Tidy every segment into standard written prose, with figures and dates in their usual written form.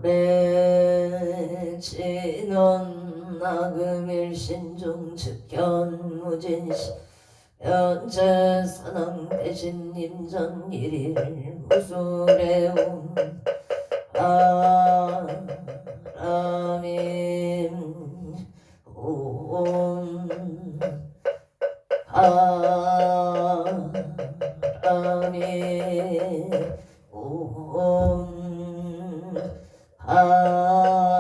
오래 지넌 나금일신중 즉현무진시 현재 선왕 대신 임전 일일 무술해온 바람임 온 바람이 온 아멘.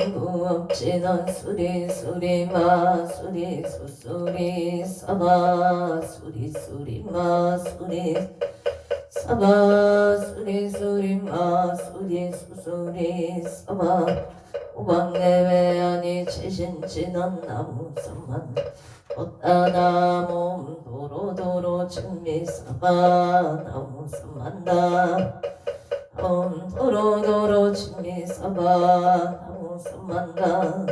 천구업진원 수리수리 마수리 수수리 사마 수리수리 마수리 사마 수리수리 마수리 수수리 사마 오방내외아니 최신진원 나무선만 꽃다나몸 도로도로 진미사마 나무선만다 도로도로 진미사바 나무선만다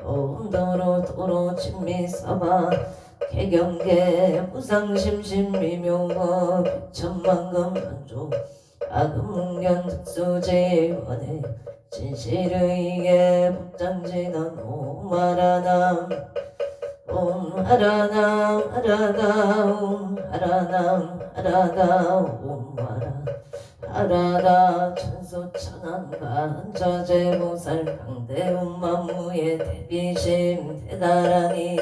도로도로 진미사바 개경계 무상심심미묘거 비천만금만조 아금문견 특수제원에 진실의계 북장진원 옴하라남 옴하라남 하라다 옴하라남 하라다 옴하라 하라다 천수천안간 저제보살 강대운만무의 대비심 대다라니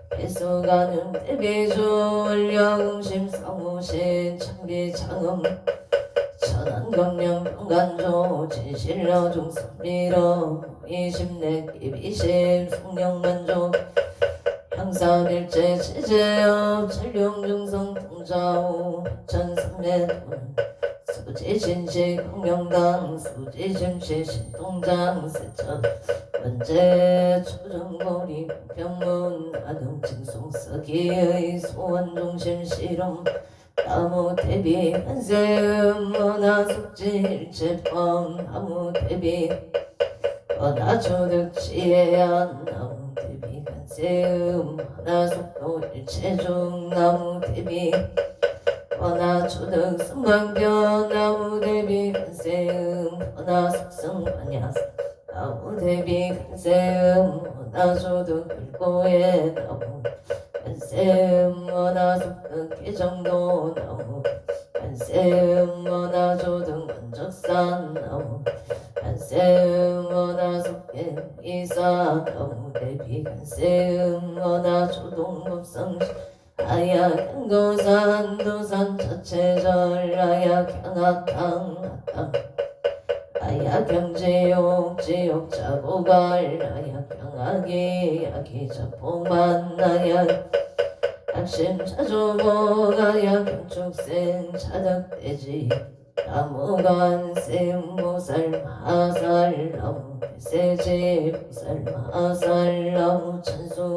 배수가는 대비주 원려공심 성우신 창비창음 천안경령 병간조 진실러 중선미러 이심내 끼비심 성령만조 향사밀제 제제업 전룡중성 통자오 천삼례돈 수지신시 공명당 수지심시 신동장 세천 원제 초정거리 공평문 아등칭송서기의 소원중심 실험 나무 대비 한세음 원하숙지일체범 나무 대비 원하초득지혜안 나무 대비 한세음 원하숙도 일체중 나무 대비 원하초득 승방변 나무 대비 한세음 원하숙승반야 나무 대비 한세음 원하초득 불고의 나무 한세음 원하숙득 개정도 나무 한세음 원하초득 원적산 나무 한세음 원하숙계 이사 나무 대비 한세음 원하초동법성 아약향도산 도산 자체절 아약향악탕 악탕 아약향지옥 지옥 자고갈 아약향악이 약이 자폭만 아약 약심 자조복 아약향축생 자덕대지 나무간 샘보살 마살 나무 대세지 보살 마살 나무 천수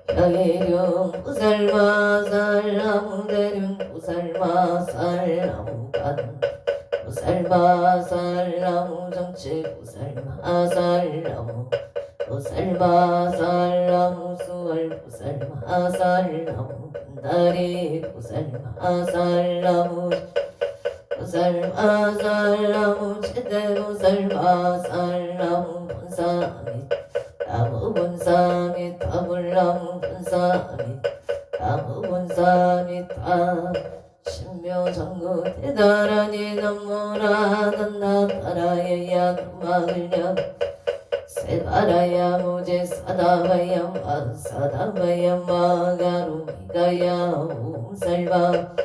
야계령 보살마살 나무 대륜 보살마살 나무간 보살마살 나무 정치 보살마살 나무 보살마살 나무 수월 보살마살 나무 분다리 보살마살 나무 보살마살 나무 제대 보살마살 나무 본사미 나무 본사미 타불나무 본사미 나무 본사미 타 신묘정구 대다라니 넘무라 난나타라야야 누마을려 세바라야 무제 사다바야 마사다바야 마가루미가야 웅살바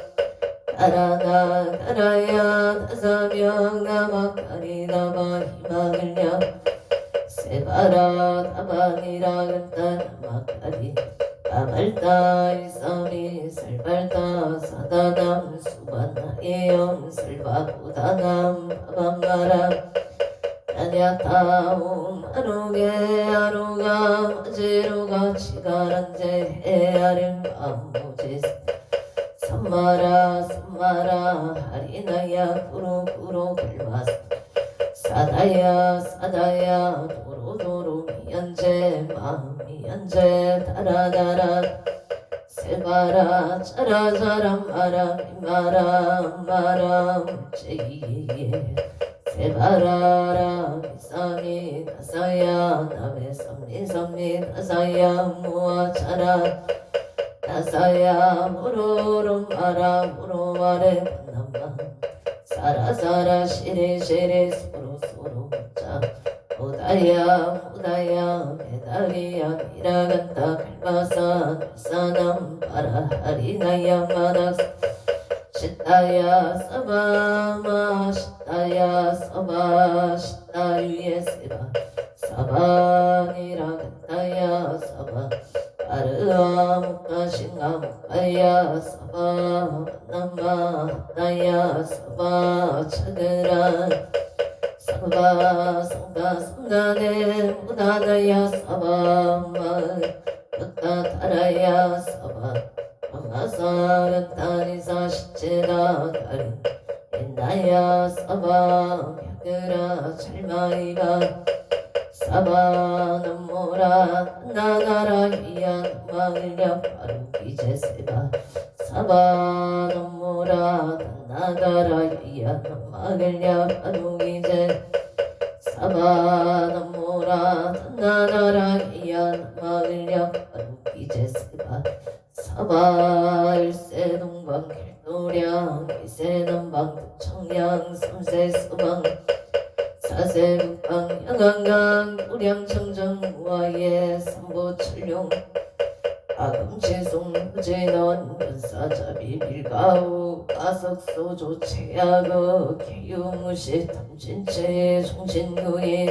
다라나 다라야 다사명 나마카리나마 희망을려 세바라 다바니라 근타 나마카리 아발타 일삼이 설발타 사다남 수반나예영 설바보다남 바밤마라 나냐타옴 아로게 아로가 마제로가 치가란제 헤아림 암무제 삼마라 삼마라 하리나야 구루구루 불마사 사다야 사다야 도로도로 미연제 마미연제 다라다라 세바라 짜라자라 마라 미마라 마라 물제이예 세바라라 미사미 나사야 나베 삼미 나사야 무아차라 나사야 무로로 마라 무로와레 만남만 사라사라 시리시리 소로소로 묻자 무다야 메다리야 미라간다 갈바사 날사남 바라 하리나야 마닥 시타야 사바마 시타야 사바 시타유예 세바 사바니라 간다야 사바 아르아 무카싱가 무카야 사바 남마 나야 사바 차그라 사바 상가 상가네 무다다야 사바 마르타 타라야 사바 마사라 타리사 시체라 다른 엔다야 사바 야그라 찰마이가 사바 남모라 나나라 이안 마을려 바로 기제세바 사바 남모라 나나라 이안 마을려 바로 기제 사바 남모라 나나라 이안 마을려 바로 기제세바 사바 일세 동방 길도량 이세 남방 청량 삼세 수방 사세 북방 양강강 우량청정 우아예 삼보철룡 아금치송 무제넌 근사자비 밀가우 가석소조 최악어 개유무시 탐진체 송신구이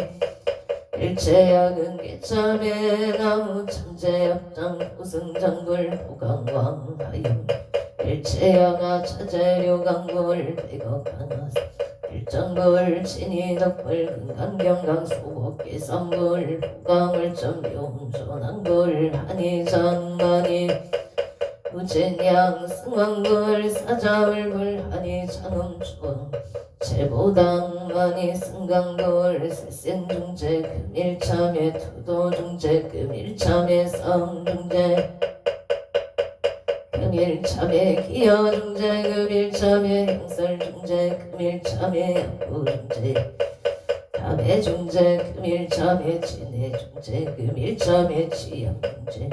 일체약은 개참에 나무 참제역장 우승장굴 보강왕 하영 일체야가 차재료 강굴 백억하나 일정굴 진이덕불 금강경강 소곡기 선불 보강을점 용조낭불 한이장만이 우진양 승왕불 사자울불 한이장음촌 제보당만이 승강불 세생중재 금일참에 투도중재 금일참에 성중재 금일참에 기여중재 금일참에 행설중재 금일참에 양구중재 담해중재 금일참에 진해중재 금일참에 지양중재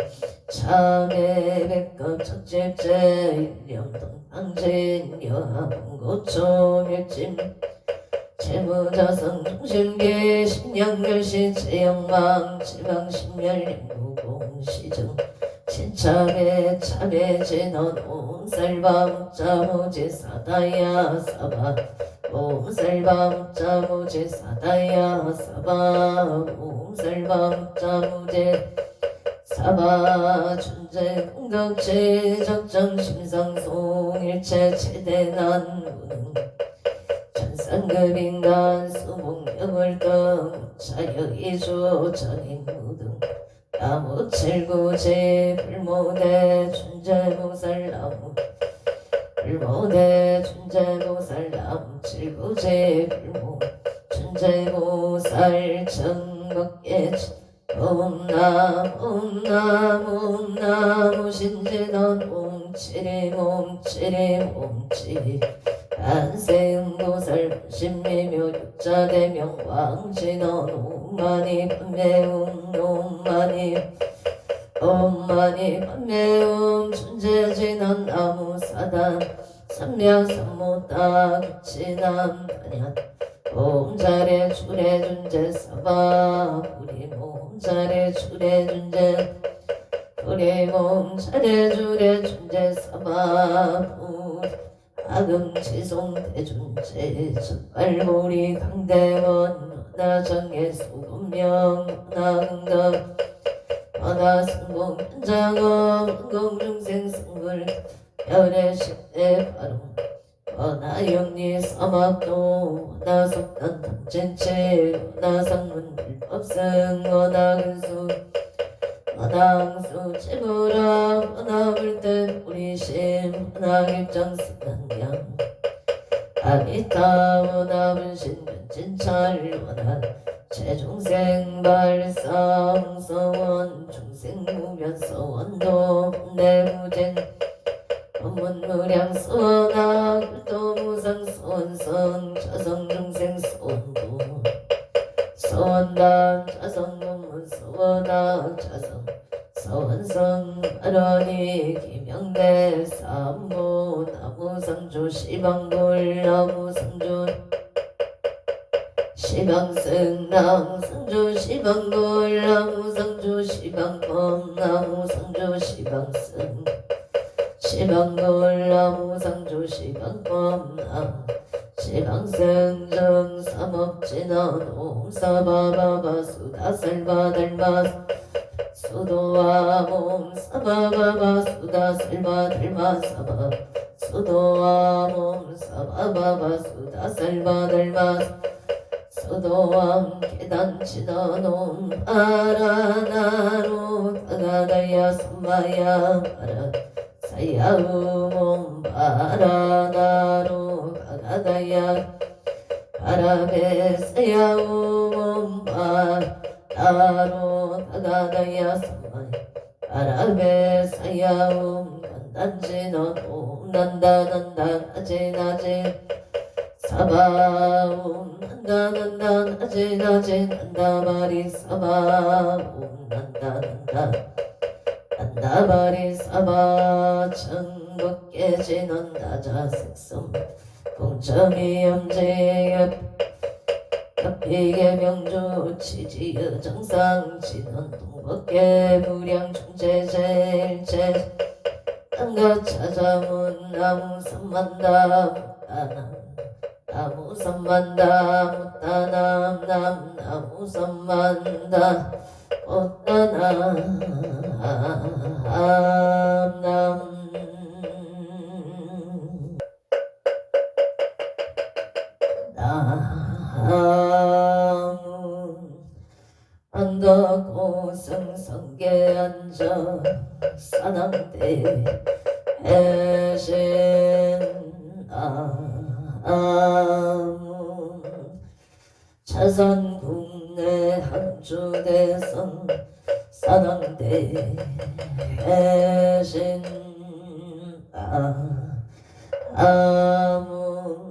참에 백급 첫째째 일념동방제 여하봉고초밀짐 재무자성 중심계 신양멸시 제영망 지방신멸림구공시정 신참에 참에 진원 옴살바 묵자무지 사다야 사바 옴살바 묵자무지 사다야 사바 옴살바 묵자무지 사바 존재 공덕지 적정 심상송 일체 최대난 무능 천상급인간 수봉명을등 자여이주 전인무등 나무칠구지 불모대 춘제보살나무 불모대 춘제보살나무 칠구지 불모 춘제보살 정법계지 옴나무 신지넌 옴치림 옴치 안세음보살 신미묘 육자대명 왕진원 옴마니 판매옴 옴마니 판매옴 춘제진원 나무사단 삼명삼모다 기치남 단연 옴자래 주래 준재 사바 우리몸 자래 주래 준재 우리몸 자래 주래 준재 사바 아금지송 대준재 첫발모리 강대원 나정의 소금명 나응답 하나승공 현장어 흥공중생 승불 별의 십대 바로 나영리 사막도 나속단 탐진체 나상문 불법승 나근수 원앙수 채부라 원앙을때 우리심 원앙일정승강양 아기타 원함은 신변진찰 원한 최중생 발상 서원 중생무변 서원도 내무쟁 법문무량 서원아 굴도무상 서원성 자성중생 서원도 서원단 자성문문 서원학 자성 서원성 아련이 김영대 삼보 나무상조 시방불 나무상조 시방승 나무상조 시방불 나무상조 시방범 나무상조 시방승 시방불 나무상조 시방범 나무 시방승정 삼업진원 옴사바바바 수다설바달마 수도와 몸 사바바바 수다설바달마 사바 수도와 몸 사바바바 수다설바달마 수도와 계단치너놈 아라나로 다가다야 삼마야 바라 사야우몸 바라나로 다가다야 바라베 사야우몸 바라나로 다가다야 삼마야 바라베 사야움 간단지너놈 난다난다 나제나제 사바움 난다난다 나제나제 난다바리 사바움 난다난다 난다바리 사바 천국 깨지는 나자색성 공점이 염제엽 갑비계 명주 치지의 정상 지는 동법계 무량 중제제일제 땅가 찾아문 나무 삼만다 못다남 나무 삼만다 못다남 남 나무 삼만다 못다남 남 나무 안덕고 성성계 앉아 사당대 해신 나무 자선 국내 한주대성 사당대 해신 나무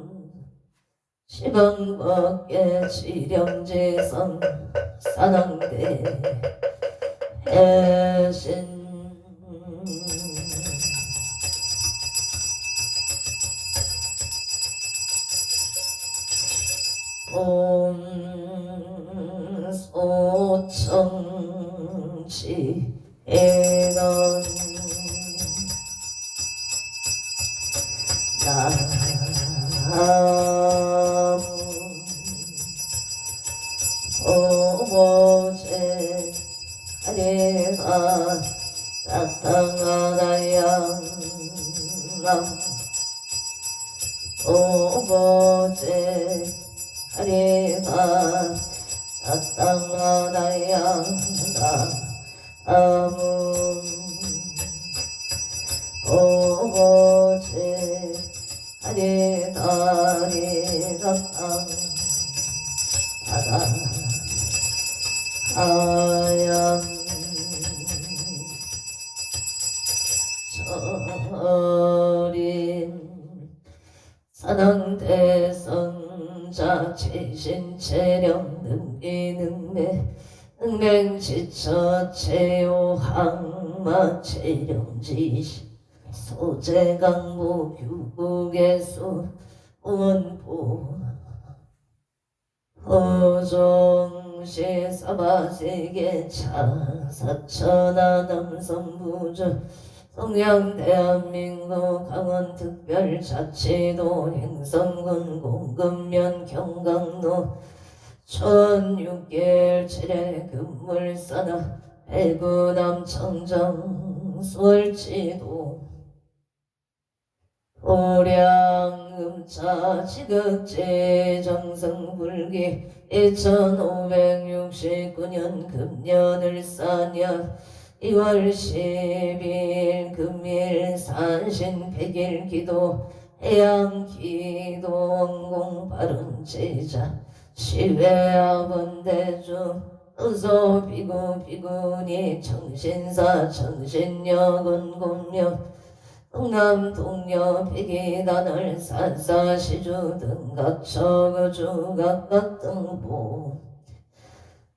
시방법계 지령지성 사당대 해신 소청지에는 나무 오보제 하리가 따땅하다양 남 오보제 하리가 따땅하다양 나무 오보제 하리가 따땅 하다 하양 절인 사당대성자 최신체령 능비능매 능맹지처 체요항마 체령지시 소재강보 규국의수 원보 호종시 사바세계 차사천하 남성부주 성양대한민국 강원특별자치도 행성군 공금면 경강로 1006개월 7회 금물사나 해구남 청정 수월지도 오량음차 지극제 정성불기 2569년 금년을 사년 2월 10일 금일 산신 100일 기도 해양 기도 원공 바른 제자 시외아본대주 의소 비구 비구니 정신사 정신여군 공명 동남 동녀 백이단을 산사시주 등각처그주 각각등보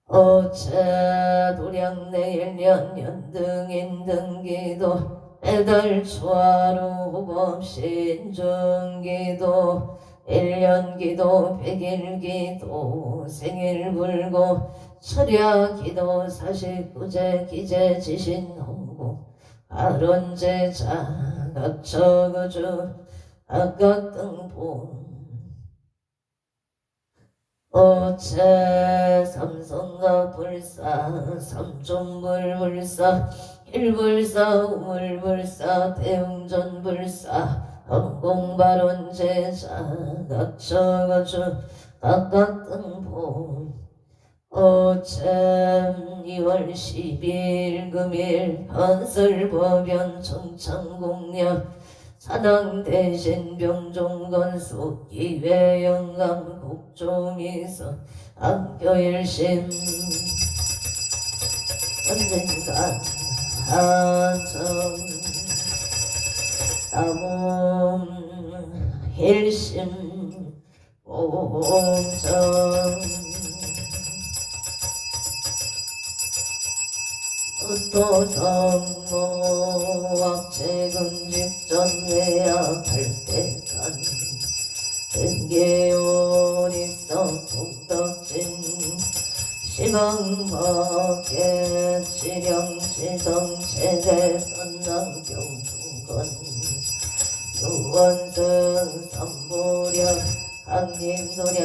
어체 도량내일 년년등인 등기도 애달 초하루 호법신중기도 1년기도 100일기도 생일불고 철야기도 49제 기재 지신홍고 아론제자 각처그주 각각등보 어체 삼성과 불사 삼종불불사 일불사 우물불사 대웅전불사 헌공발원제자 각처그주 각각등보 어체 2월 10일 금일 건설법연 청창공략 산왕대신 병종건수 기회영감 국조미서 안교일심 언젠가 하정 나몸 일심 공정 도성모 악체금직전외야 발대간 등계온이서 북덕진 시방밖에 지령지성체대 선남경두건 유원승 삼보령 한김도량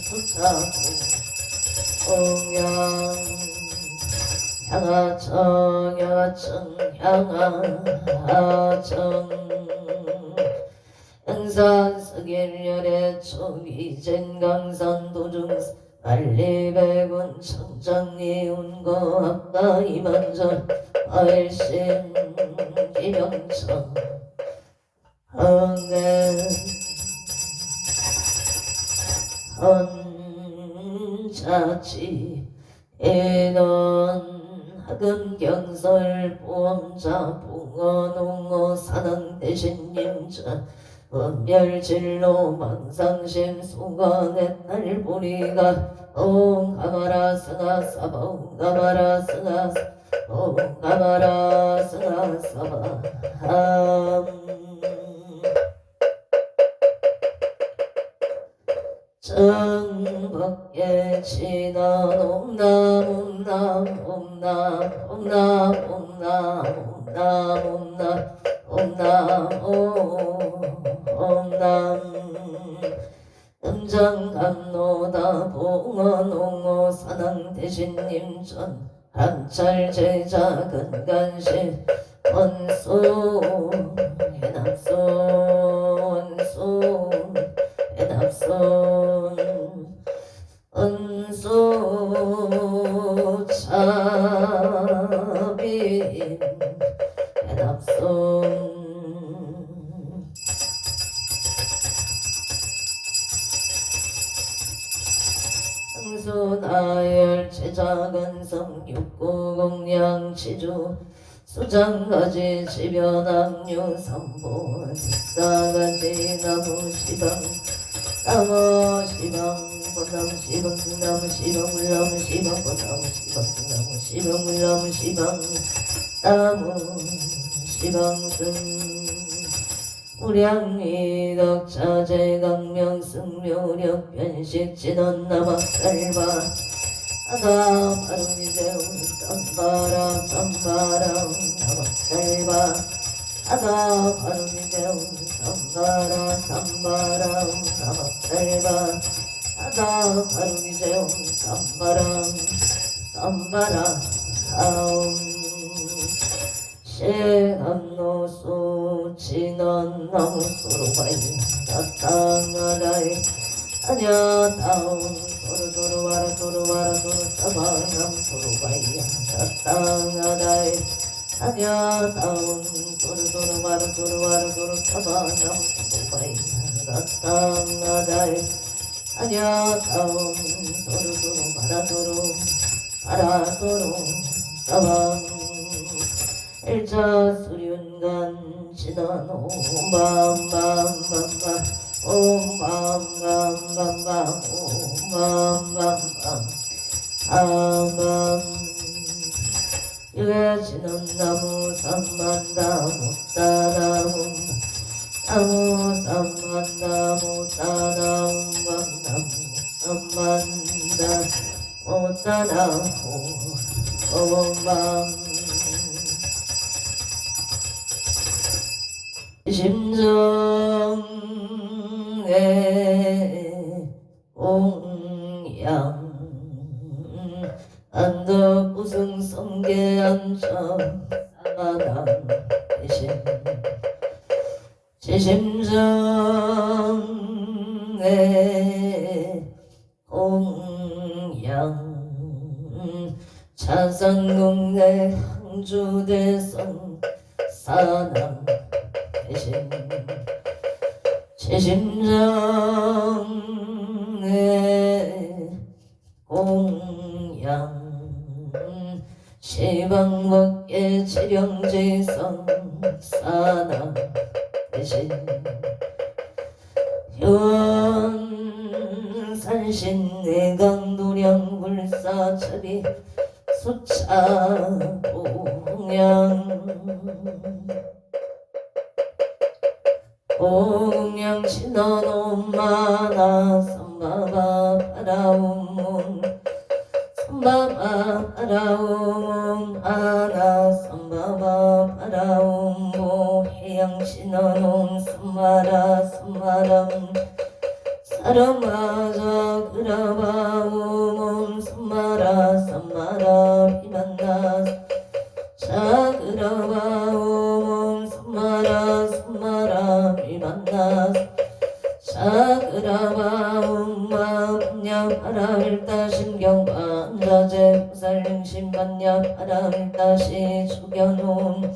수차구 홍양 향하청 향하청 향하청 영산 서길열의 초기젠 강산 도중 알리백운 청장리 운거 아까 이만전 아일신 기명청 흥내 헌자치 인원 하금경설 보험자 붕어농어 산왕대신님자 원멸진로 망상심 수건의 날보리가 옹가마라 승하사바 옹가마라 승하사 옹가마라 승하사바 정밖에 지난 옴남 옴남 옴남 옴남 옴남 옴남 옴남 음장감노다 봉어농어 산왕대신님전 한찰제자 근간신 원수 해납수 원수 해납수 은수 차빔 해납수 승수나열 제자근성 육구공양 치주 수장가지 지변압류 삼보 직사가지 나무시방 나무시방 나무시방 나무시방 물나무시방 나무시방 나무시방 물나무시방 나무시방승 우량미덕자재강명 승묘력 변식진원 나막살바 아가 바루미제운 쌈바람 쌈바람 나막살바 아가 바루미제운 쌈바람 쌈바람 나막살바 아가 바루미제운 쌈바람 쌈바람 시감노수 진원나무수로바이 나땅하다이 아냐다운 소르 와라 소르 와라 소르 사바남 소르바이야 땅하다이 아냐다운 소르 와라 소르 와라 소르 사바남 소르바이야 땅하다이 아냐다운 소르 와라 소르 바라 소르 사방 일자 수륜간 지나노 밤밤밤밤 옴밤밤밤밤 옴밤밤밤 암밤 일해지는 나무 삼만나무 따나무 나무 삼만나무 따나무 밤나무 삼만다 오따나무 옴밤 심정의 옹양 안덕구승 성계안정 사마당 대신 제심정의 옹양 찬산궁내 항주대성 사남 대신 제심정의 공양 시방먹게 지령지성 사남 대신 현산신 내강도량 불사차비 수차 공양 공양 신원엄마나 선바바 바라움문 선바바 바라움문 아나 선바바 바라움모 해양 신원엄 선마라 선마람 사람마자 그라바움문 선마라 선마라 비만나 자그라바움문 선마라 선마라 비만나 자그라바움마 분야 바라밀다 신경반자제 부살림신반야 바라밀다시 죽여놓은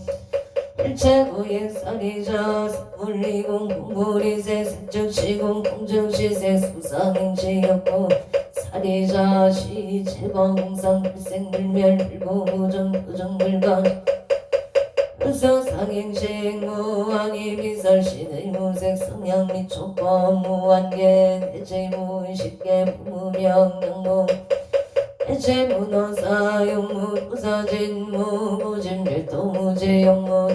일체구의 쌀이자 물리공 공구리세 색적시공 공정시세 수상행시였고 살이자 시체방상 불생불멸 불고무정 부정불간 불성상행시무한이 비설신의 무색 성향 및 촉법 무한계 대체무의식계 부무명 영무 대체문어사용무 부사진무 무진밀도무제 영무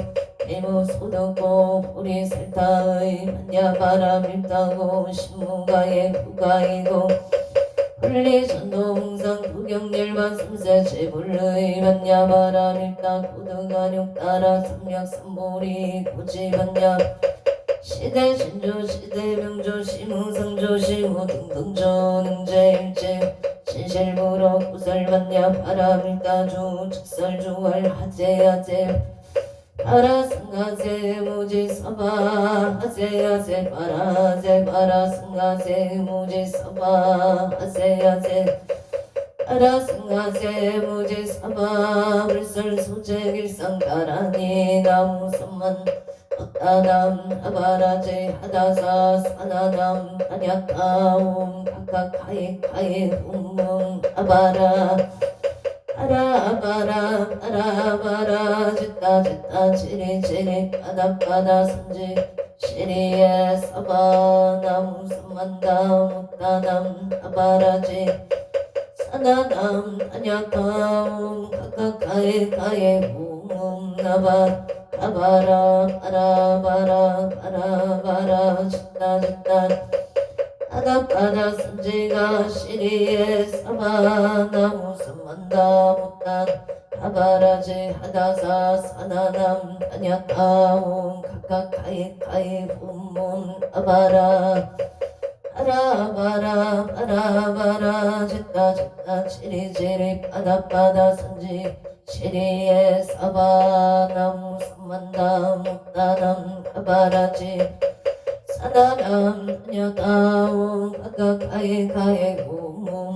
대무 소득고 보리설타의 반야바람일다고 신무가의 부가이고 분리전도홍상 부경일반 삼세 제불의 반야바람일다 고등간육 따라 삼력삼보리 고지반야 시대 신조 시대 명조 시무성조 시무 등등조 능제일제 신실부로 구설반야 바람일다주 즉설주월 하제하제 바라승가세 무지서바 하세야세 바라세 바라승가세 무지서바 하세야세 바라승가세 무지서바 불설소재길상 따라니 나무선만 어따남 아바라제 하다사 사나남 아냐타옴 각각하이카이 웅뭉 아바라 아라바라 아라바라 짓다 짓다 지리지리 바다바다 선지 시리에 사바 나무 삼만다 못다남 아바라지 사나남 아냐타움 각각가에 가에 웅웅 나바 아바라 아라바라 아라바라 짓다 짓다 바다바다 선지가 시리에 사바 나무 삼만다 못단 아바라지 하다사 사나남 아냐타움 각각가에 훈문 아바라 아라바라 아라바라 짓다 짓다 지리지리 바다바다 선지 시리에 사바 나무 삼만다 못다남 아바라지 사나남 아냐타움 각각가에 가에 훈문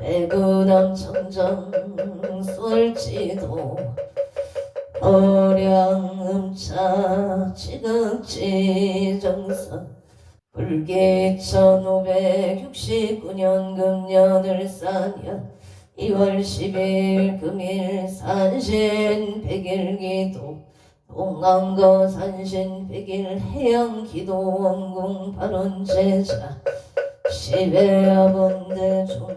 배구남 청정 솔지도 어량음차 지극지 정선 불기 1569년 금년을사년 2월 10일 금일 산신 백일기도 동안거 산신 백일 해양기도 원궁 발원제자 시베아본대중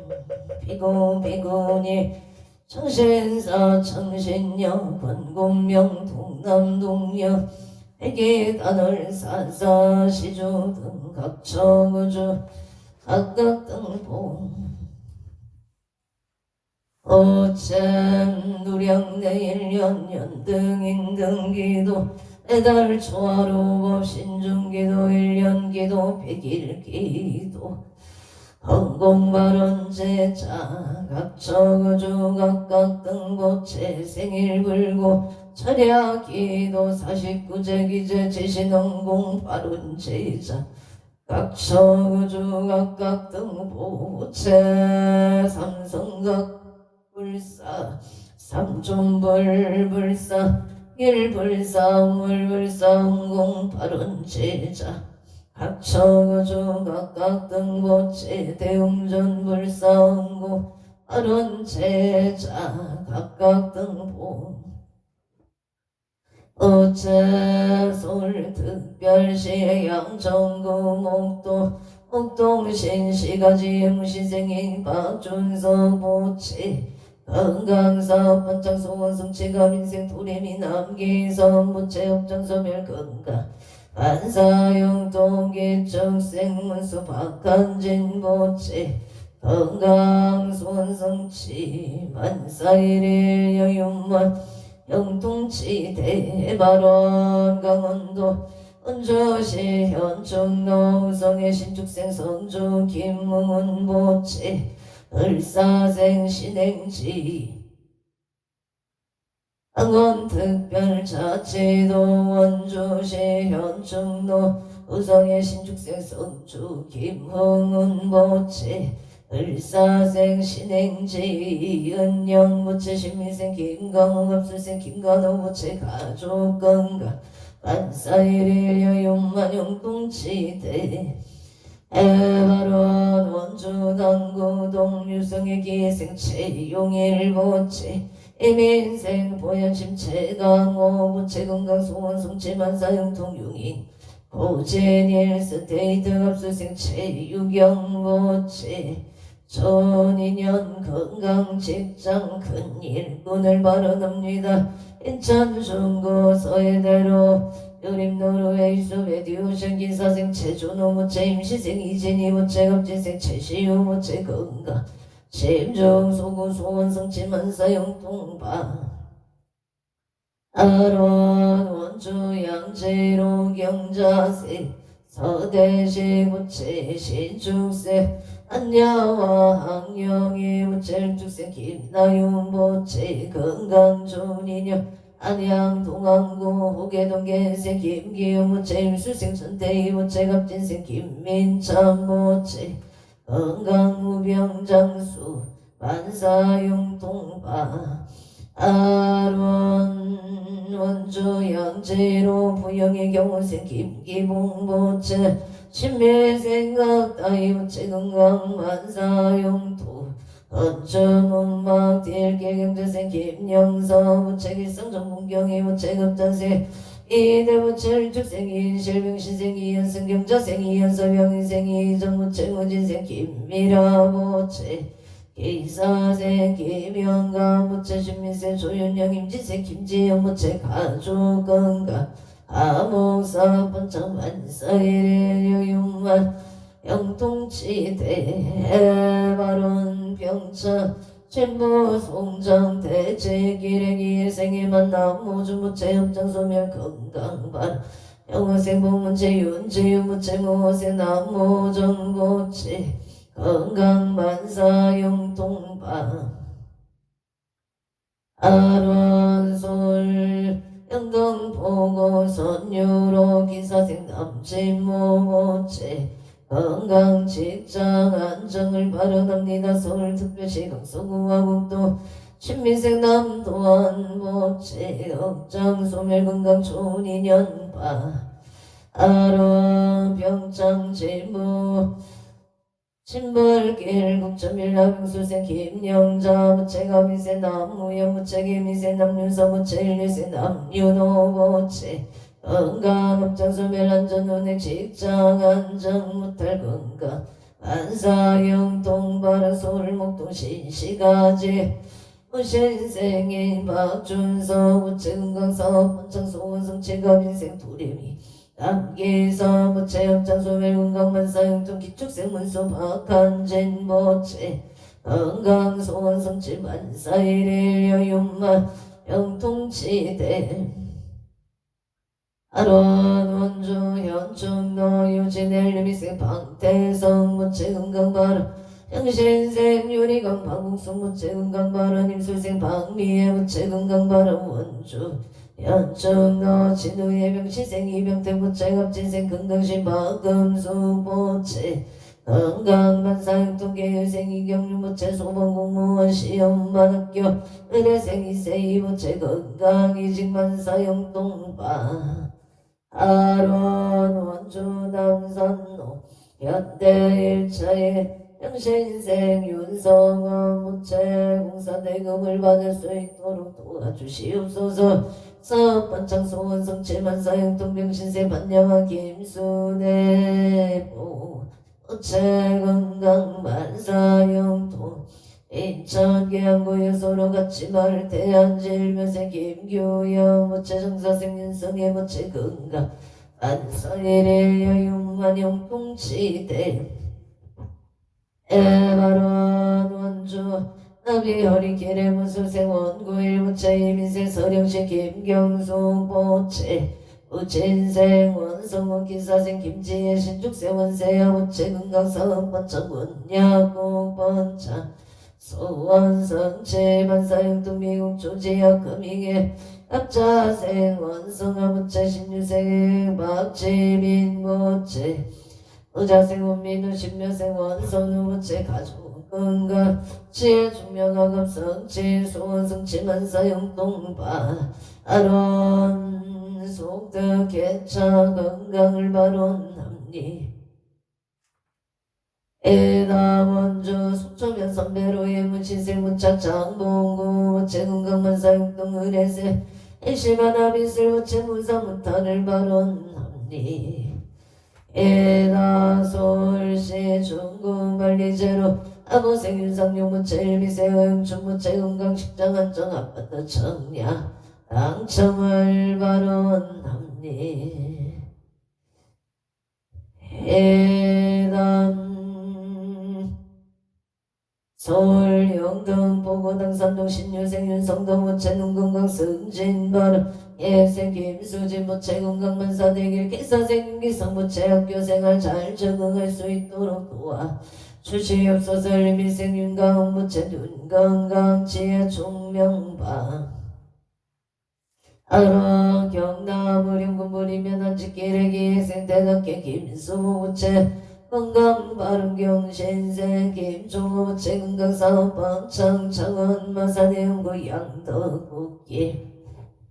비구비구니 청신사 청신여 권공명 동남동여 백이단을 사사시주 등 각처구주 각각 등봉 오천 누량내일년 연등인등기도 애달 초하루 신중기도 일년기도 백일기도 헌공발원제자 각처구주 각각 등보채 생일불고 철야기도 49제기제 지신헌공 발원제자 각처구주 각각 등보채 삼성각 불사 삼존불불사 일불사 물불사 홍공 발원제자 각처구주 각각 등보채 대웅전불사 홍공 발원제자 각각 등보 어째 서울특별시 양천구 목도 옥동신시가지 무시생인 박준서 보채 건강사 번창소원성체가 민생 도래미 남기선 보채 업전소멸 건강 반사용동기적생문수 박한진 보채 건강소원성치 만사일일 여윤만 영통치 대발원 강원도 은주시 현충로 우성의 신축생 성주 김문훈 보채 을사생 신행지 강원특별자치도 원주시 현충로 우성의 신축생 성주 김흥훈 보채 을사생 신행지 은영보채 신민생 김강호 갑술생 김관호 보채 가족건강 반사일일 여용만 용통치대 해발원 원주당구동 유성의 기생 최용일 보채 이민생 보현심 최강호 보채 건강소원성체 만사용통용인 고재일 스테이트 갑술생 최유경 보채 전인연 건강직장 큰 일꾼을 발언합니다. 인천 중구 서해대로 요림 노르웨이 소베디오션 기사생 최준호 모채 임시생 이진희 모채 갑진생 최시우 모채 건강 심정 소구 소원성치 만사용통바 아론 원주 양재로 경자세 서대시 모채 신축세 안야와 항영이 무철축생 김나윤 보채 건강준이녀 안양 동안구 호계동계생 김기용 모채 임수생 천대희 모채 갑진생 김민참 모채 건강무병장수 만사용통바 아론 원주 양재로 부영의 경호생 김기봉 보채 신매생각 따위무채 건강 만사용토 어쩌문막 딜계경제생 김영서 무채 기성전문경이 무채 급자생 이대무채 일축생 인실병신생 이연승 경자생 이연서병인생 이정무채 무진생 김미라 보채 기사생 김영감 무채 신민생 조윤영 임진생 김지영 무채 가족건강 아목사 번창 만사일일 여윤만 영통치대 발원 병차 진보 송장 대체 기레기 생일 만남 모주 무채 협장소멸 건강발 영어생 보문체 윤지유 무채 모세 남모정고치 건강만사 영통바 아론솔 영등포고 선유로 기사생 남친모모체 건강 직장 안정을 바라납니다. 서울특별시 강서구화국도 신민생 남도안 모체 억장 소멸 건강 좋은 인연 아론 병장 제무 신벌길 국천밀라병수생 김영자 무체가 미세 남무여 무체기 미세 남윤서 무체 일리세 남윤호 무체 건강 업장소멸 안전운행 직장 안정 무탈 건강 안사형 동바른 소울목동 신시가지 무신생인 박준서 무체 건강사업 번창소원성 체가민생 도래미 남기서 무체 업장소멸 건강만사형통 기축생문소 박한진 무체 건강소원성치 만사일일 여윤만 영통치대 아론 원주 현충노 유진엘리미생 방태성 무체 건강바람 영신생 유리강 방국성 무체 건강바람 임술생 방미의 무체 건강바람 원주 현충노 진우의 명시생 이병태 무체 갑진생 건강신 박금수 무체 건강만사형통계유생 이경유 무체 소방공무원 시험만학교 의대생 이세이 무체 건강이직만사형통바 아론 원주 남산로 현대 1차에 영신생 윤성원 무체 공사 대금을 받을 수 있도록 도와주시옵소서. 사업번창 소원성 7만사형통 병신세 반야와 김순애보 무체 건강 만사형통 인천계양구여 서로 같이 말을 대한질면생 김규영 무체 정사생 윤성의 무체 건강 안사일의 여용만용 통치대 에바론 원주 나비허리 기레무술생 원구일 무체 이민생 서령시 김경수 보체 우진생 원성원 기사생 김지혜 신축생 원세야 무체 건강사업 번창 문야국 번창 소원성 만사형통 미국 조지역 금익의 합자생 원성아 무체 신유생 박지민 무체 의자생 원민우 신묘생 원선우 무체 가족 건강 지혜 중명학업성 지소원성 만사형통바 아론 속덕 개차 건강을 바론합니 에다원주 속초면 선배로의 문신생 문착 장봉구 무체 건강만사형통 의례세 애시바나비슬 무체 문사무탄을 바론합니 에다 서울시 중구만리제로 아고생 윤상용 무체 일미세 응충 무체 건강식장 안정 아파트 청량 당첨을 바론합니 해담 서울 영등 보고 당산동 신유생 윤성동 무체 눈건강 승진바람 예생 김수진 무체 건강만사 되길 기사생 김기성 무체 학교생활 잘 적응할 수 있도록 도와 주시옵소서. 일미생 윤가홍 무체 눈건강 지혜 총명방 아론 경남 의령군부리면 한직기레기 예생 대덕계 김수무 무체 건강 바른경 신생 김종호 무체 건강사업 번창 창원 마산해운구 양덕국기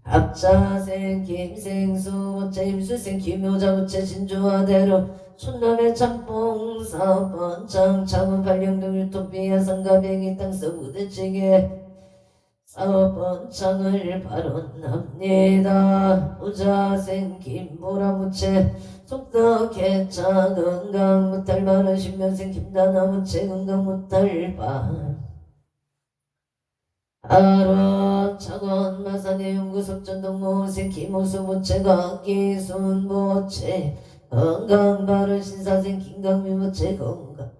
합자생 김생수 무체 임수생 김효자 무체 신조화대로 춘남의 참봉 사업 번창 창원 발령동 유토피아 성가백이 땅서 부대찌개 사업 번창을 바론합니다. 부자생 김보라 무체 속덕 개차 건강 무탈 바른 신면생 김다나 무체 건강 무탈바 아론 창원 마산의 연구석 전동모생 김호수 무체 강기순 무체 건강 바른 신사생 김강미 무체 건강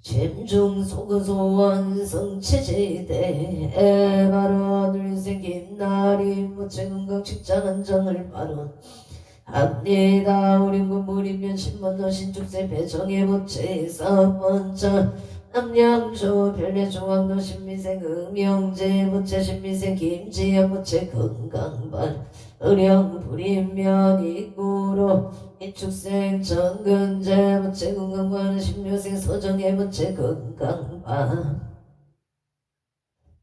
짐중 소근소원 성체지대 에바론 울생 김나리 무체 건강 직장 안정을 바론 합니다. 우린군 무리면 신문도 신축세 배정의 무체 사번차 남양주 별내 중앙도 신미생 음영제 무체 신미생 김지영 무체 건강발 의령 불임면 입구로 이축생 정근제 무체 건강관 16생 서정예 무체 건강반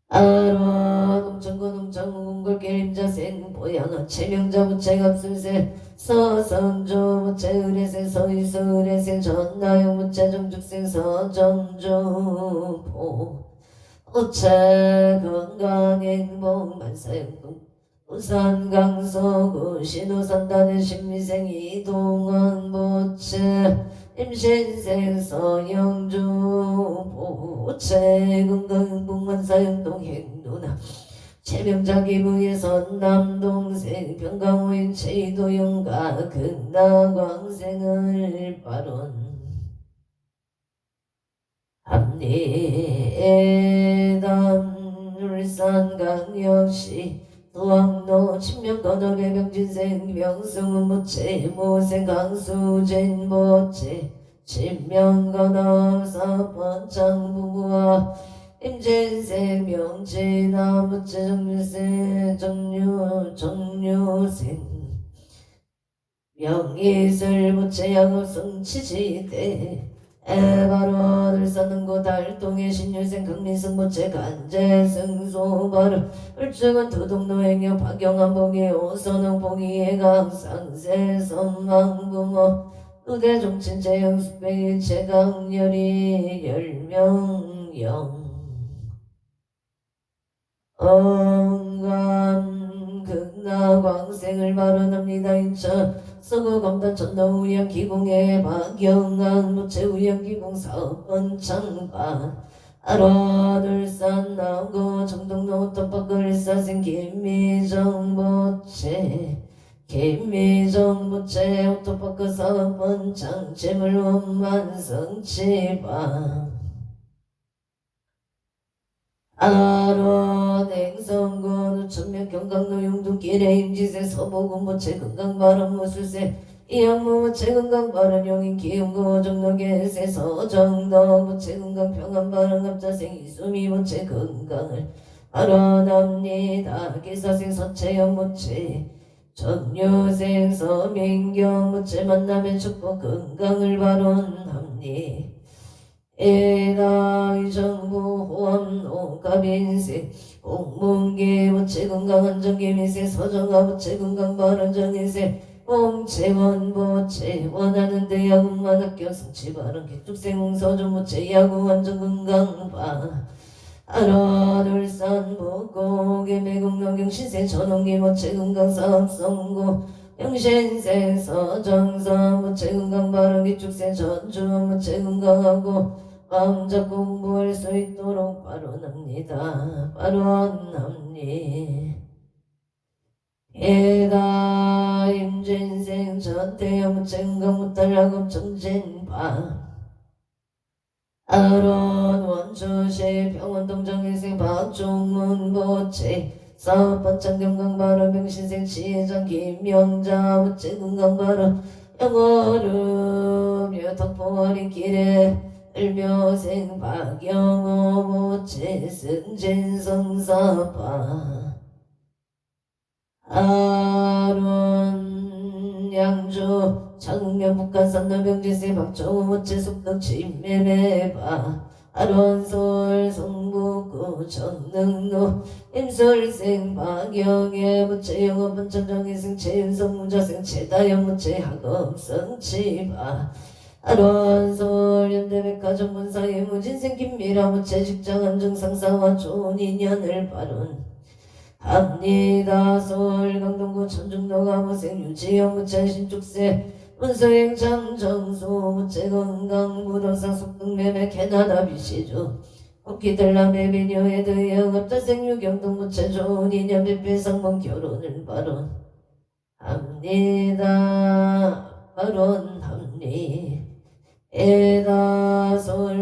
아로 농천고 농천궁골 게임자생 보양은 체명자 무체갑술세 서성조 무체 의례생 서의수 의례생 전나영 무체 정죽생 서정주포 우체 건강행복 만사영동 우산 강서구 신우산단의 신미생 이동원 무체 임신생 서영주 보체 건강행복 만사영동 행누나 체명자 기부의 선남동생 병강호인 체이도영가 극나광생을 바론 합리에담 울산강역시 도항로 친명건업의 병진생 명승은 무체 모생 강수진 무체 친명건업 사번창부부와 임진생 명진아 무체 정유생 정유생 명이슬 무체 양업성 치지대 에바로들 쌓는고 달동의 신유생 강민승 무체 간제승소 바로 을죽은 도동노행여 박영한봉이 오선홍 봉이의 강상세 선망부모 의대종친 재영숙배의 최강렬이 열명영 언감 극나광생을 발언합니다. 인천 서구 검단 전노우영 기공의 박영한 무체 우영 기공 사업원 창반 아론울산 남구 정동로 떡밥걸 일사생 김미정 무체 김미정 무체 오토파크 사업원 장채물 원만성 치방 아론 행성군 우천면 경강로 용두길에 임지세 서보군 무체 건강발언 무술세 이양무 무체 건강발언 용인 기운고 정록에세 서정도 무체 건강 평안발언 갑자생 이수미 무체 건강을 발언합니다. 기사생 서채영 무체 전유생 서민경 무체 만남의 축복 건강을 발언합니다. 에다이 정부 호암 농가빈세 공문계 무체 건강안정계민세 서정아 무체 건강발언정인세 옹채원 무체 원하는데 야구만 합격 성취발언 개축생 홍서주 무체 야구 안정건강바 아론 울산 북곡의 매국노경 시세 전원기 무체 건강사업성고 영신생 서정사 무체 건강발언 개축생 전주 무체 건강하고 마음 잡고 공부할 수 있도록 발언합니다. 발언합니다. 에다 임진생 전태영 무체 건강 무탈학업 정진바 아론 원주시 병원동정일생 박종문 무체 사업반창 건강발언 병신생 지혜장 김명자 무체 건강발언 영어르며 덕포어린 길에 을묘생 박영호 무체 승진성사바 아론 양주 창릉면 북한산 너병지세 박정우 무체 속덕 진매매바 아론솔 성북구 전능로 임설생 박영애 무체 영업은 천정희생 최윤성 무자생 최다영 무체 학업성 치바 아론솔 연대백화점 문사의 무진생 김미라 무체 직장 안정상사와 좋은 인연을 발언합니다. 서울 강동구 천중로 가무생 유지영 무체 신축세 문서행 장정수 무체 건강 부동산 속등매매 캐나다 비시주 국기들남의 미녀에 대해 갑자생 유경동 무체 좋은 인연 비필상봉 결혼을 발언합니다. 발언합니다. 에다솔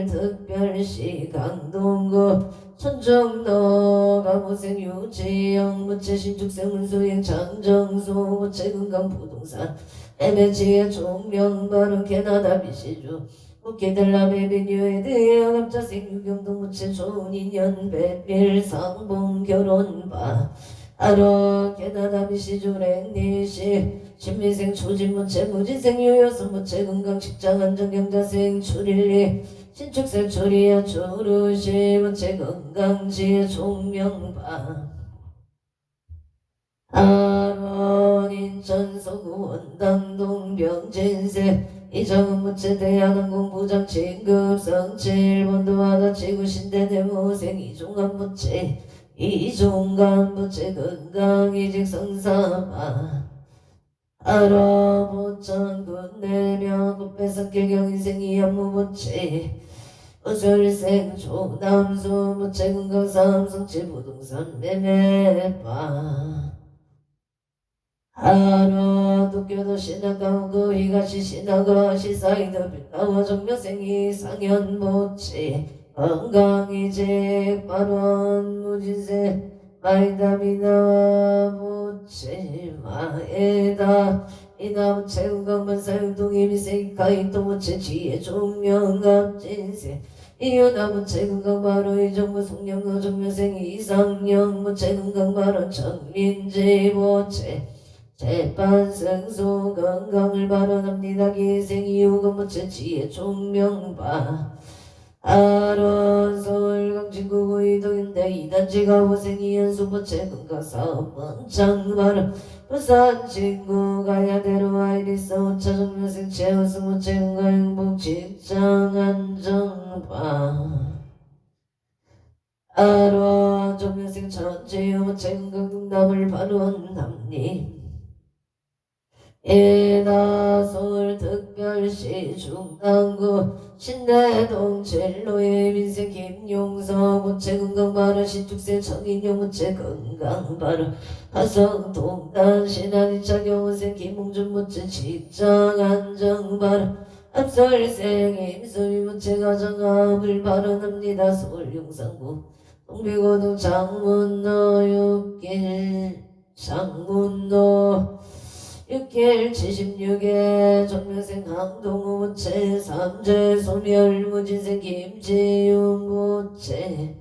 특별시 강동구 천정로 가무생 유지영 무체 신축생 문수행 장정수 무체 건강 부동산 MH의 종명발언 캐나다 비시주 국기들남의 비뉴에 대해 갑자생 유경동 무체 좋은 인연 배필 상봉 결혼바 아로 게다다비시 조랭니시 신미생 초진무체 무진생 유효선무체 건강 직장 안정경자생 출일리 신축생 초리야 초루시 무체 건강지혜 총명바 아론 인천 서구 원당동 병진세 이정은 무체 대한항공 부장 진급 성칠 본도하다 지구 신대대 무생 이종한 무체 이종간 무체 건강이직 성사마 아라보천 군내며 국배성길경 인생이 안무무체 어설생 조남수 무체 건강삼 성치 부동산 매매바 하루 도쿄도 신나가오고 이가시 신나가 시사이더 빛나와 정묘생이 상현 모치 건강이직 발원 무진세 마이다미나와 모치 마에다 이나무체 건강만 사용동이 미세이카이토 무체 지혜 종명갑진세 이유나무체 건강바로 이정무 송영거 정묘생이 이상영 무체 건강바로 정민지 모체 재판승소 건강을 발언합니다. 기생이유가 무체 지혜 총명바 아론 서울 강진구 이동인데 이단지가 고생이 연수무체 건강사업 원창발언 부산 친구 가야대로 아이리스 오차정묘생 최우승무체 건강행복 직장 안정바 아론 정묘생 천재유무체 건강남을 발언합니다. 예나 서울특별시 중랑구 신내동 젤로의 민생 김용서 무체 건강바로 신축세 청인용 무체 건강바로 화성 동단 신안이차 경호생 김홍준 무체 직장 안정바로 앞설생 임수미 무체 가정합을 발언합니다. 서울 용산구 동비고동 장문로 6길 장문로 6길 76에 정묘생 항동우 무체 삼재 소멸 무진생 김지윤 무체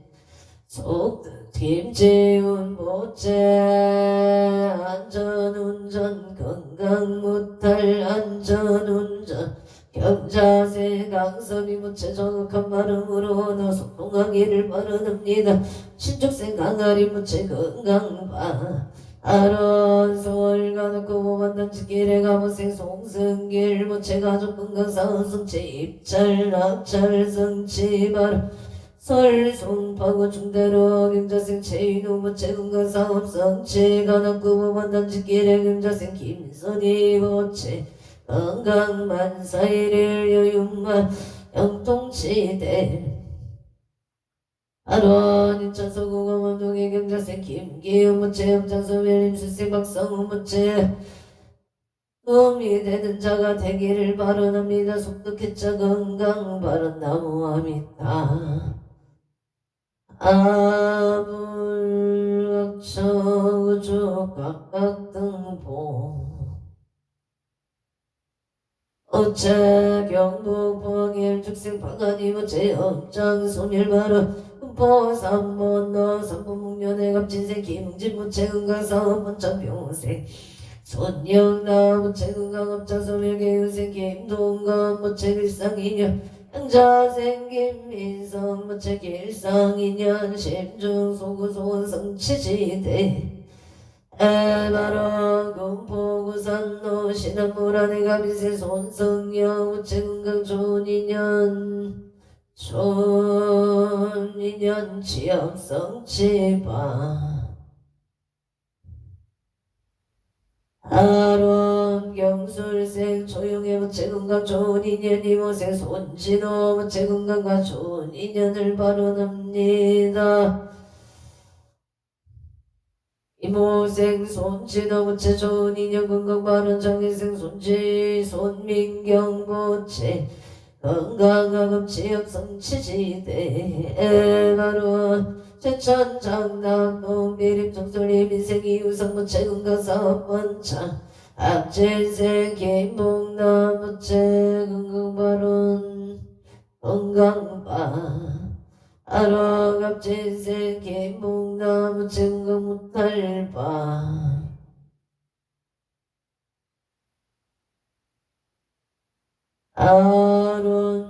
속뜻 김지윤 무체 안전운전 건강무탈 안전운전 경자세 강섭이 무체 정확한 발음으로 너 소통하기를 바라옵니다. 신축생 강아리 무체 건강바 아론 서울 가놓고 보만단 지길에 가보생 송승길 무체 가족 건강사업 성체 입찰 낙찰 성치바로 설 송파구 중대로 경자생 최인우 무체 건강사업 성체 가놓고 보만단 지길에 경자생 김선희 무체 건강만사일일 여윤만 영통치대 아론 인천서구공원동의 경자생 김기훈 무체 염장소멸 임수생 박성우 무체 도움이 되는 자가 되기를 바라옵니다. 속독해자 건강 바른 나무아미타 아불각처우주 각각등보 어체 경북 봉일 죽생 방안이 무체 엄장 소멸바로 금포 삼번너 삼분묵년의 갑진생 김웅진 무체 건강사업 원장병생 손영나 무체 건강업장 소멸계유생 김동건 무체 일상인연 양자생 김민성 무체 길상인연 심중 소구소원 성치지대 에바로 금포구산로 신안무란의 가비세 손성여 무체 건강 좋은 인연 취업성치바 아론 경술생 조용해 무체 건강 좋은 인연 이모생 손진호 무체 건강과 좋은 인연을 발언합니다. 이모생 손진호 무체 좋은 인연 건강 발언 정희생 손지 손민경 무체 건강하급 취업성치지대 바로 제천장남동 비립정설리 민생이 우성무체 건강사업 원창 앞진생 김봉남 무체 건강발언 건강바 아로갑진생 김봉나무 증거무탈바 아론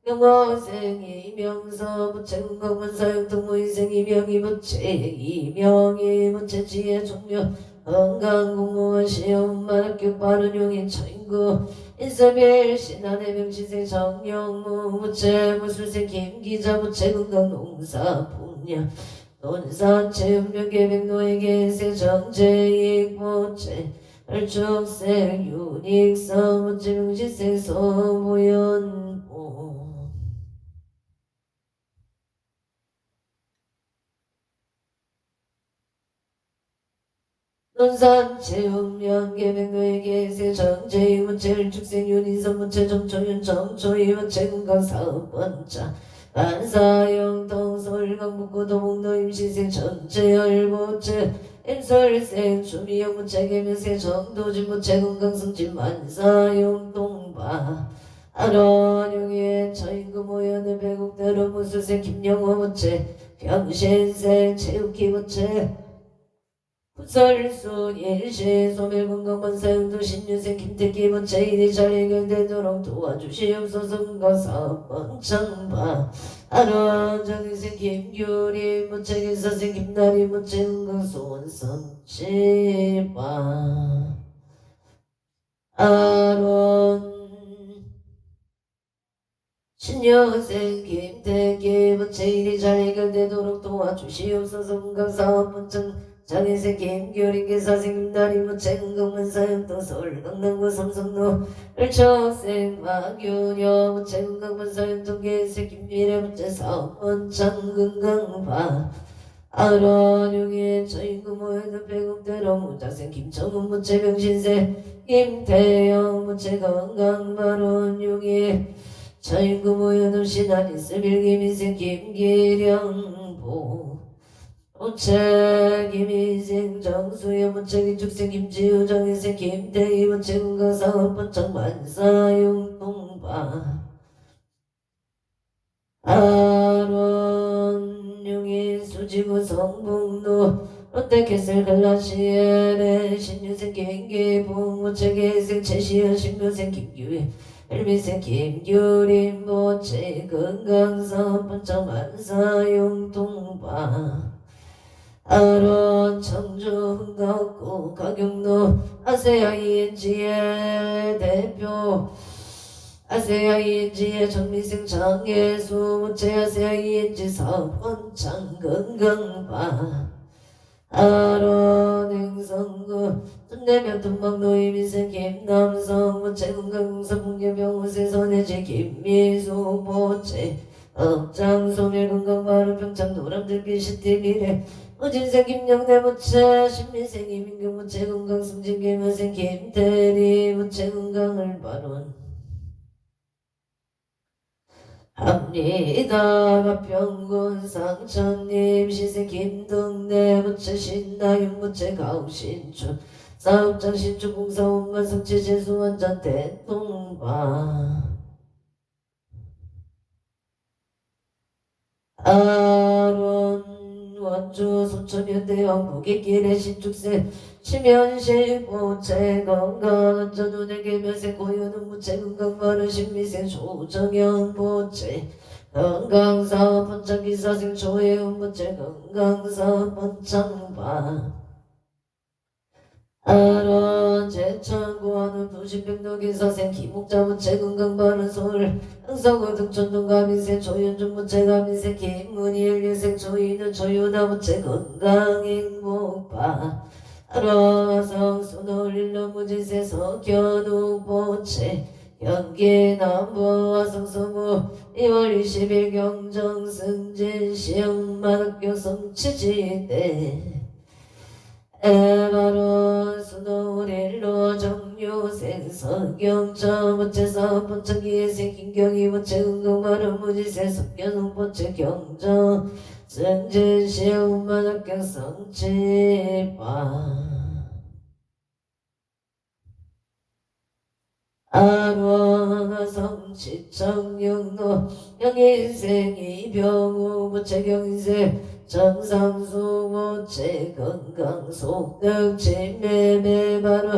영어생이 명서 부채군공은 사육동무인생이 명이 부채 이명이 부채 지혜 종묘 건강공무원 시험 만학교 빠른 용인 처인구 인사별 신한의 명시생 정영무 부채 무술생 김기자 부채 건강농사 풍년 논산 체육명계백 노예계생 정재익 부채 얼죽생 유닉서 부채 명시생 서무연보 논산 체육면 계백노예계세 정재희 무채 축생 윤인선 무채 정초윤 정초희 무채 금강 사업원자 안사영 서울강북구 도봉로 임시생 전재열 무채 임설생 주미영 무채 계명생 정도진 무채 금강승진 만사용 동바 아론용의 처인구 모여는 배국대로 무술생 김영호 무채 병신생 체육기 무채 부설수 일시 소멸건강만 사용도 신유생 김태기 부채 일이 잘 해결되도록 도와주시옵소서. 금강사업원 창바 아론 정의생 김규리 부채 기사생 김나리 부채 금강소원성 치바 아론 신여생 김태기 부채 일이 잘 해결되도록 도와주시옵소서. 금강사업원 장애생 김규리 기사생 김나리 부채 금강문사염도 서울 강남구 삼성로 을초생 마규녀 부채 금강문사염 동계생 김미래 부채 사업원 창금강바 아론용의 처인구 모여는 배국대로 무자생 김정은 부채 병신생 김태영 부채 건강바론용의 처인구 모여는 신한이스 빌기민생 김기령보 부채 김희생 정수여 부채 김축생 김지우 정희생 김태희 부채 금강사업원 창만사용동바 아론 용인 수지구 성북로 롯데캐슬 글라시엘의 신유생 김기봉 부채 계생 최시현 신묘생 김규희 엘미생 김규림 부채 금강사업원 창만사용동바 아론 청주 흥덕구 가경로 아세아이엔지의 대표 아세아이엔지의 정미생 장예수 부채 아세아이엔지 사업원 창건강바 아론 행성구 순대면 동방노이 민생 김남성 부채 건강공사 풍계병원세 선해지 김미수 부채 업장 소멸 건강바른 평창 노람들길 시티미래 어진생 김영대 부채 신민생 이민경 부채 건강 승진 김여생 김태리 부채 건강을 바론 합니다. 가평군 상천님 시생 김동래 부채 신나윤 부채 가옥신춘 사업장 신축 공사 원만 성취 재수원전 대통바 아론 원주 소천현대 영국의길의 신축세 심현식 부채 건강안전 운행 개면생 고유는 부채 건강바른 신미생 조정현 부채 건강사업원 창기사생 조혜운 부채 건강사업원 창바 아론 제천구하는 부신병도기사생 김옥자 부채 건강바른 서울 흥성구 등촌동가민생 조윤준 부채 가민생 김문희 일류생 조인우 조유나 부채 건강행복바 아론 수노일로 무지세 석현우 부채 경기 남부 화성서구 2월 20일 경정 승진 시흥만학교 성취지대 에바론 수노릴로 정유생 석영자 부채 사업원 창기예생 김경희 부채 은경바른 무지세 석현웅 부채 경정 승진 시흥만학교 성취바 아론 화성 지청영노 영인생 이병우 무체경인생 정상수 무체 건강 속덕 진매매바로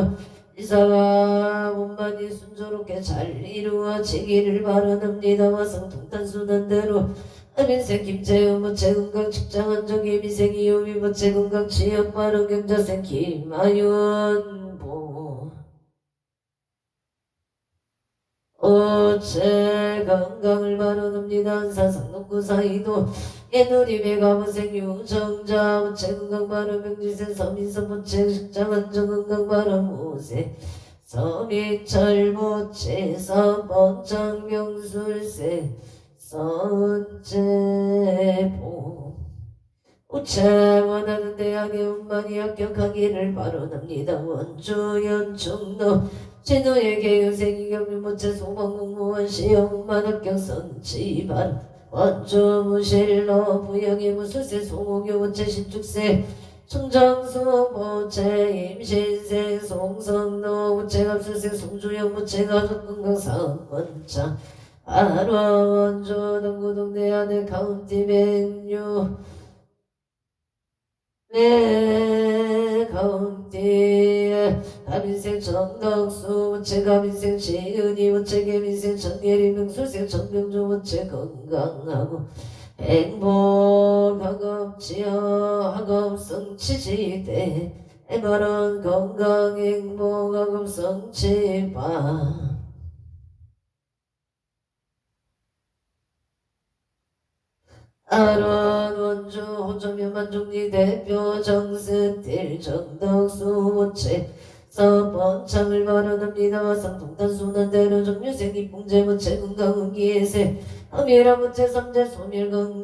이사가 몸만이 순조롭게 잘 이루어지기를 바라옵니다. 와성통탄순환대로 안인생 김재우 무체건강 직장안정기 미생이 요미 무체건강 지역바로 경자생 김아윤보 오체 건강을 바라옵니다. 안사상동구 사이도 예누리배 가무생 유정자 무체 건강 바로 명지생 서민선 무체 직장안정 건강 바로 무세 서민철 무체 서번창 명술세 선제보 우체 원하는 대학에 운만이 합격하기를 바라옵니다. 원주연 충노 진호의 개연생이 경륜 무체 소방공무원 시험만 합격 선지발 원주 무실로 부영이 무술세 송호교 무체 신축세 충정수 무체 임신생 송성노 무체갑술세 송주영 무체가족건강 사업원장 안원 원주동구동대 안에 카운티 맨유 네 카운티에 가민생 정덕수 무체 가민생 지은이 무체 개민생 정예리 명술생 정병조 무체 건강하고 행복 학업지어 학업성 치지대 에바런 건강 행복 학업성 치바 아론 원주 호주면 만종리 대표 정승틸 정덕수 무체 서번창을 바라옵니다. 와상통탄순환대로 정유생 이풍제 무체 건강운기에세 함유라 무체 삼재 소멸건